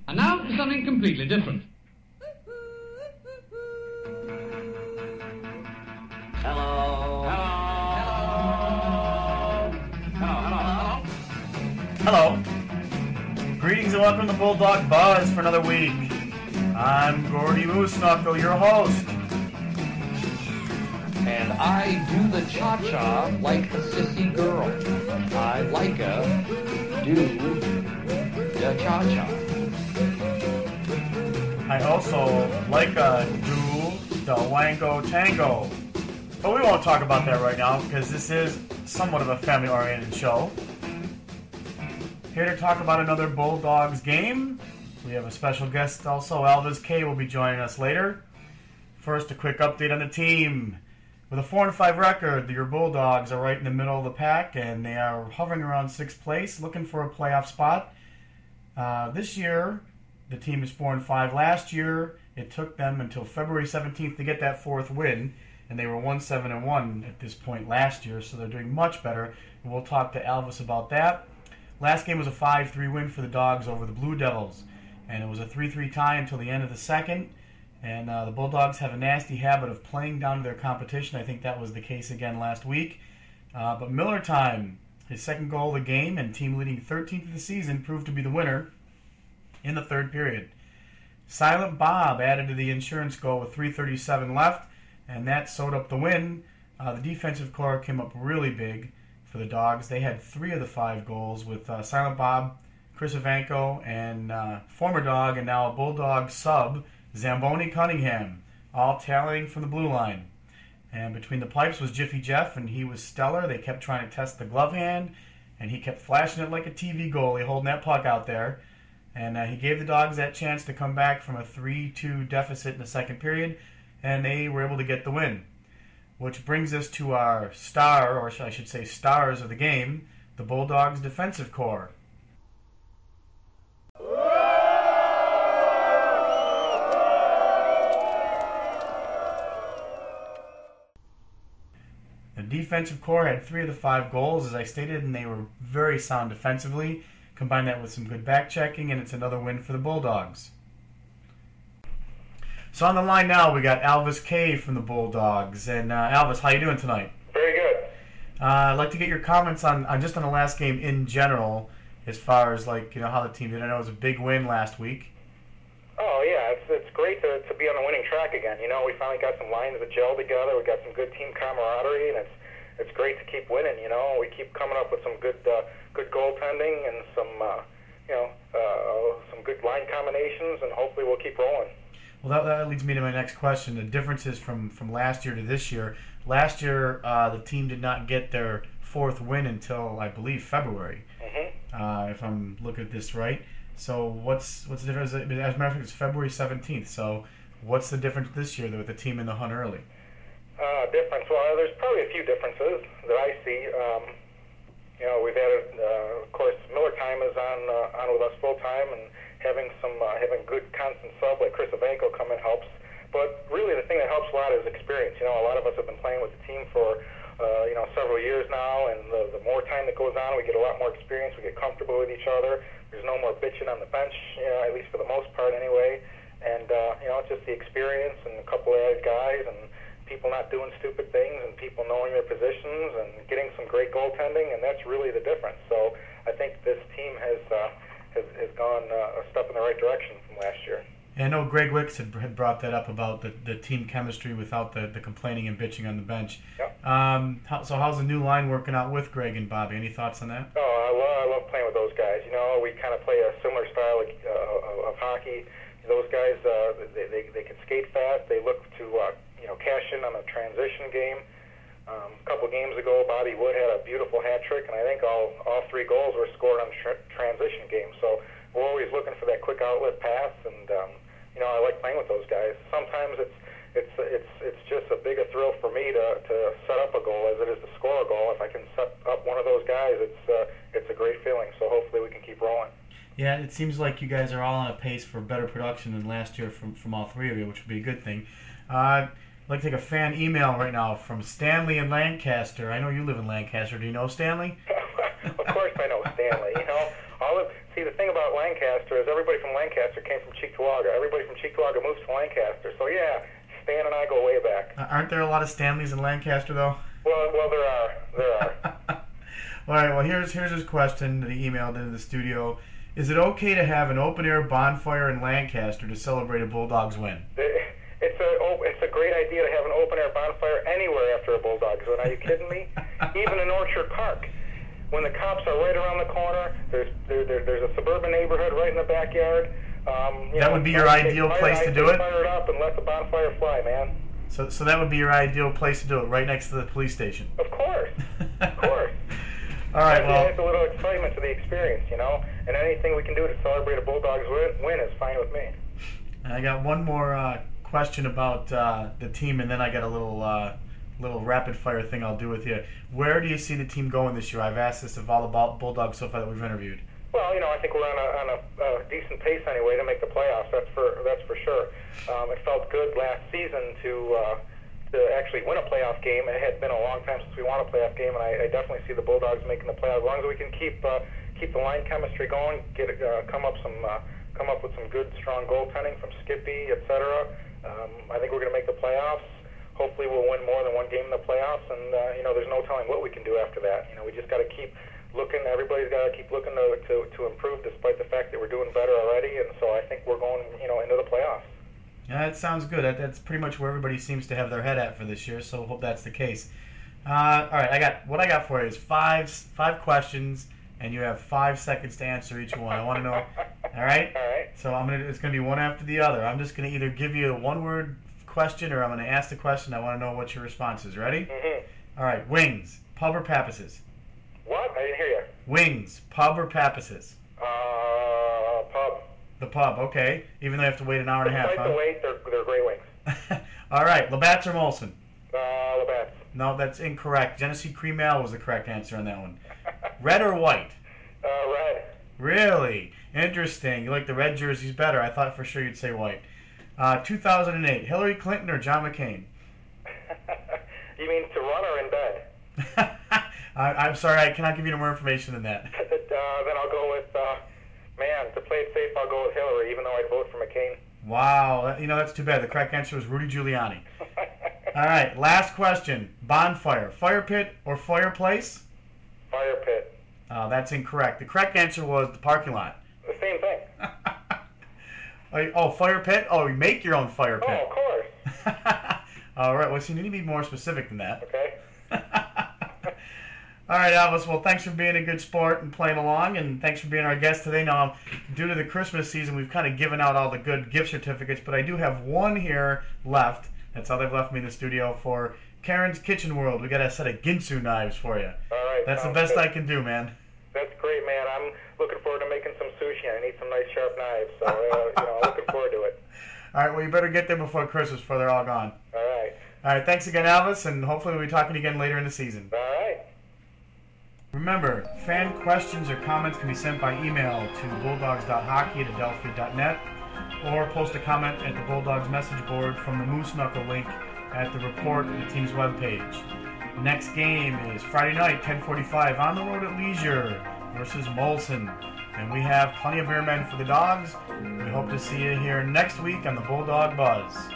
And now for something completely different. Hello. Hello. Greetings and welcome to Bulldog Buzz for another week. I'm Gordy Mooseknuckle, your host. And I do the cha-cha like a sissy girl. I like do the cha-cha. I also like do the wango tango. But we won't talk about that right now because this is somewhat of a family-oriented show. Here to talk about another Bulldogs game. We have a special guest also. Alvis K will be joining us later. First, a quick update on the team. With a 4-5 record, your Bulldogs are right in the middle of the pack, and they are hovering around 6th place, looking for a playoff spot. This year, the team is 4-5. Last year, it took them until February 17th to get that 4th win, and they were 1-7-1 at this point last year, so they're doing much better. And we'll talk to Alvis about that. Last game was a 5-3 win for the Dogs over the Blue Devils, and it was a 3-3 tie until the end of the second. And the Bulldogs have a nasty habit of playing down to their competition. I think that was the case again last week. But Miller time, his second goal of the game and team leading 13th of the season, proved to be the winner in the third period. Silent Bob added to the insurance goal with 3:37 left, and that sewed up the win. The defensive core came up really big for the Dogs. They had 3 of the 5 goals with Silent Bob, Chris Ivanko, and former Dog and now a Bulldog sub, Zamboni Cunningham, all tallying from the blue line. And between the pipes was Jiffy Jeff, and he was stellar. They kept trying to test the glove hand, and he kept flashing it like a TV goalie, holding that puck out there. And he gave the Dogs that chance to come back from a 3-2 deficit in the second period, and they were able to get the win. Which brings us to our star, or I should say stars of the game, the Bulldogs defensive core. The defensive core had 3 of the 5 goals, as I stated, and they were very sound defensively. Combine that with some good back checking, and it's another win for the Bulldogs. So on the line now, we got Alvis K from the Bulldogs. And Alvis, how you doing tonight? Very good. I'd like to get your comments on just on the last game in general, as far as how the team did. I know it was a big win last week. Oh yeah, it's great to be on the winning track again. We finally got some lines that gel together. We got some good team camaraderie, and it's great to keep winning. We keep coming up with some good goaltending and some good line combinations, and hopefully we'll keep rolling. Well, that leads me to my next question. The differences from last year to this year. Last year, the team did not get their 4th win until, I believe, February. Mm-hmm. If I'm looking at this right. So what's the difference? As a matter of fact, it's February 17th. So what's the difference this year with the team in the hunt early? Difference? Well, there's probably a few differences that I see. We've added, of course, Miller time is on with us full time, and having good constant sub like Chris Ivanko come in helps. But really, the thing that helps a lot is experience. A lot of us have been playing with the team for several years now, and the more time that goes on, we get a lot more experience. We get comfortable with each other. There's no more bitching on the bench, at least for the most part anyway. And it's just the experience and a couple of added guys and people not doing stupid things and people knowing their positions and getting some great goaltending, and that's really the difference. So I think this team has gone a step in the right direction from last year. Yeah, I know Greg Wicks had brought that up about the team chemistry without the complaining and bitching on the bench. Yep. So how's the new line working out with Greg and Bobby? Any thoughts on that? Oh, I love playing with those guys. We kind of play a similar style of hockey. Those guys, they can skate fast. They look to cash in on a transition game. A couple games ago, Bobby Wood had a beautiful hat trick, and I think all 3 goals were scored on transition games. So we're always looking for that quick outlet pass, and I like playing with those guys. Sometimes it's just a bigger thrill for me to set up a goal as it is to score a goal. If I can set up one of those guys, it's a great feeling. So hopefully we can keep rolling. Yeah, it seems like you guys are all on a pace for better production than last year from all 3 of you, which would be a good thing. I'd like to take a fan email right now from Stanley in Lancaster. I know you live in Lancaster. Do you know Stanley? Of course I know Stanley. see, the thing about Lancaster is everybody from Lancaster came from Cheektowaga. Everybody from Cheektowaga moves to Lancaster. So, yeah, Stan and I go way back. Aren't there a lot of Stanleys in Lancaster, though? Well, there are. There are. All right, well, here's his question that he emailed into the studio. Is it okay to have an open-air bonfire in Lancaster to celebrate a Bulldogs win? It's a great idea to have an open-air bonfire anywhere after a Bulldogs win. Are you kidding me? Even in Orchard Park. When the cops are right around the corner, there's a suburban neighborhood right in the backyard. That would be your ideal place to do it? Fire it up and let the bonfire fly, man. So that would be your ideal place to do it, right next to the police station? Of course. Of course. All right, well... It's a little excitement to the experience, you know? And anything we can do to celebrate a Bulldogs win is fine with me. And I got one more question about the team, and then I got a little rapid-fire thing I'll do with you. Where do you see the team going this year? I've asked this of all the Bulldogs so far that we've interviewed. Well, you know, I think we're on a decent pace anyway to make the playoffs. That's for sure. It felt good last season to actually win a playoff game. It had been a long time since we won a playoff game, and I definitely see the Bulldogs making the playoffs as long as we can keep the line chemistry going, come up with some good, strong goaltending from Skippy, etc. I think we're going to make the playoffs. Hopefully, we'll win more than one game in the playoffs, and you know, there's no telling what we can do after that. You know, we just got to keep looking. Everybody's got to keep looking to improve, despite the fact that we're doing better already. And so I think we're going, you know, into the playoffs. Yeah, that sounds good. That's pretty much where everybody seems to have their head at for this year. So hope that's the case. All right, what I got for you is five questions, and you have 5 seconds to answer each one. I want to know. All right. All right. So it's gonna be one after the other. I'm just gonna either give you a one-word question, or I'm going to ask the question. I want to know what your response is. Ready? Mm-hmm. All right. Wings, pub or Papas's? What? I didn't hear you. Wings, pub or Papas's? Pub. The pub. Okay. Even though you have to wait an hour and a half. Despite the wait, they're great wings. All right. Labatt's or Molson? Labatt's. No, that's incorrect. Genesee Cream Ale was the correct answer on that one. Red or white? Red. Really? Interesting. You like the red jerseys better. I thought for sure you'd say white. 2008, Hillary Clinton or John McCain? You mean to run or in bed? I'm sorry, I cannot give you no more information than that. Then I'll go with, to play it safe, I'll go with Hillary, even though I'd vote for McCain. Wow, that's too bad. The correct answer was Rudy Giuliani. All right, last question. Bonfire, fire pit or fireplace? Fire pit. That's incorrect. The correct answer was the parking lot. The same thing. Oh, fire pit? Oh, you make your own fire pit. Oh, of course. All right, well, so you need to be more specific than that. Okay. All right, Alvis, well, thanks for being a good sport and playing along, and thanks for being our guest today. Now, due to the Christmas season, we've kind of given out all the good gift certificates, but I do have one here left. That's all they've left me in the studio for Karen's Kitchen World. We got a set of Ginsu knives for you. All right. That's the best I can do, man. That's great, man. I'm looking forward to making some sushi. I need some nice sharp knives, so I'm looking forward to it. All right, well, you better get there before Christmas, before they're all gone. All right. All right, thanks again, Alvis, and hopefully we'll be talking again later in the season. All right. Remember, fan questions or comments can be sent by email to bulldogs.hockey@adelphi.net or post a comment at the Bulldogs message board from the Moose Knuckle link at the report on the team's webpage. The next game is Friday night, 10:45, on the road at Leisure versus Molson. And we have plenty of beer men for the Dogs. We hope to see you here next week on the Bulldog Buzz.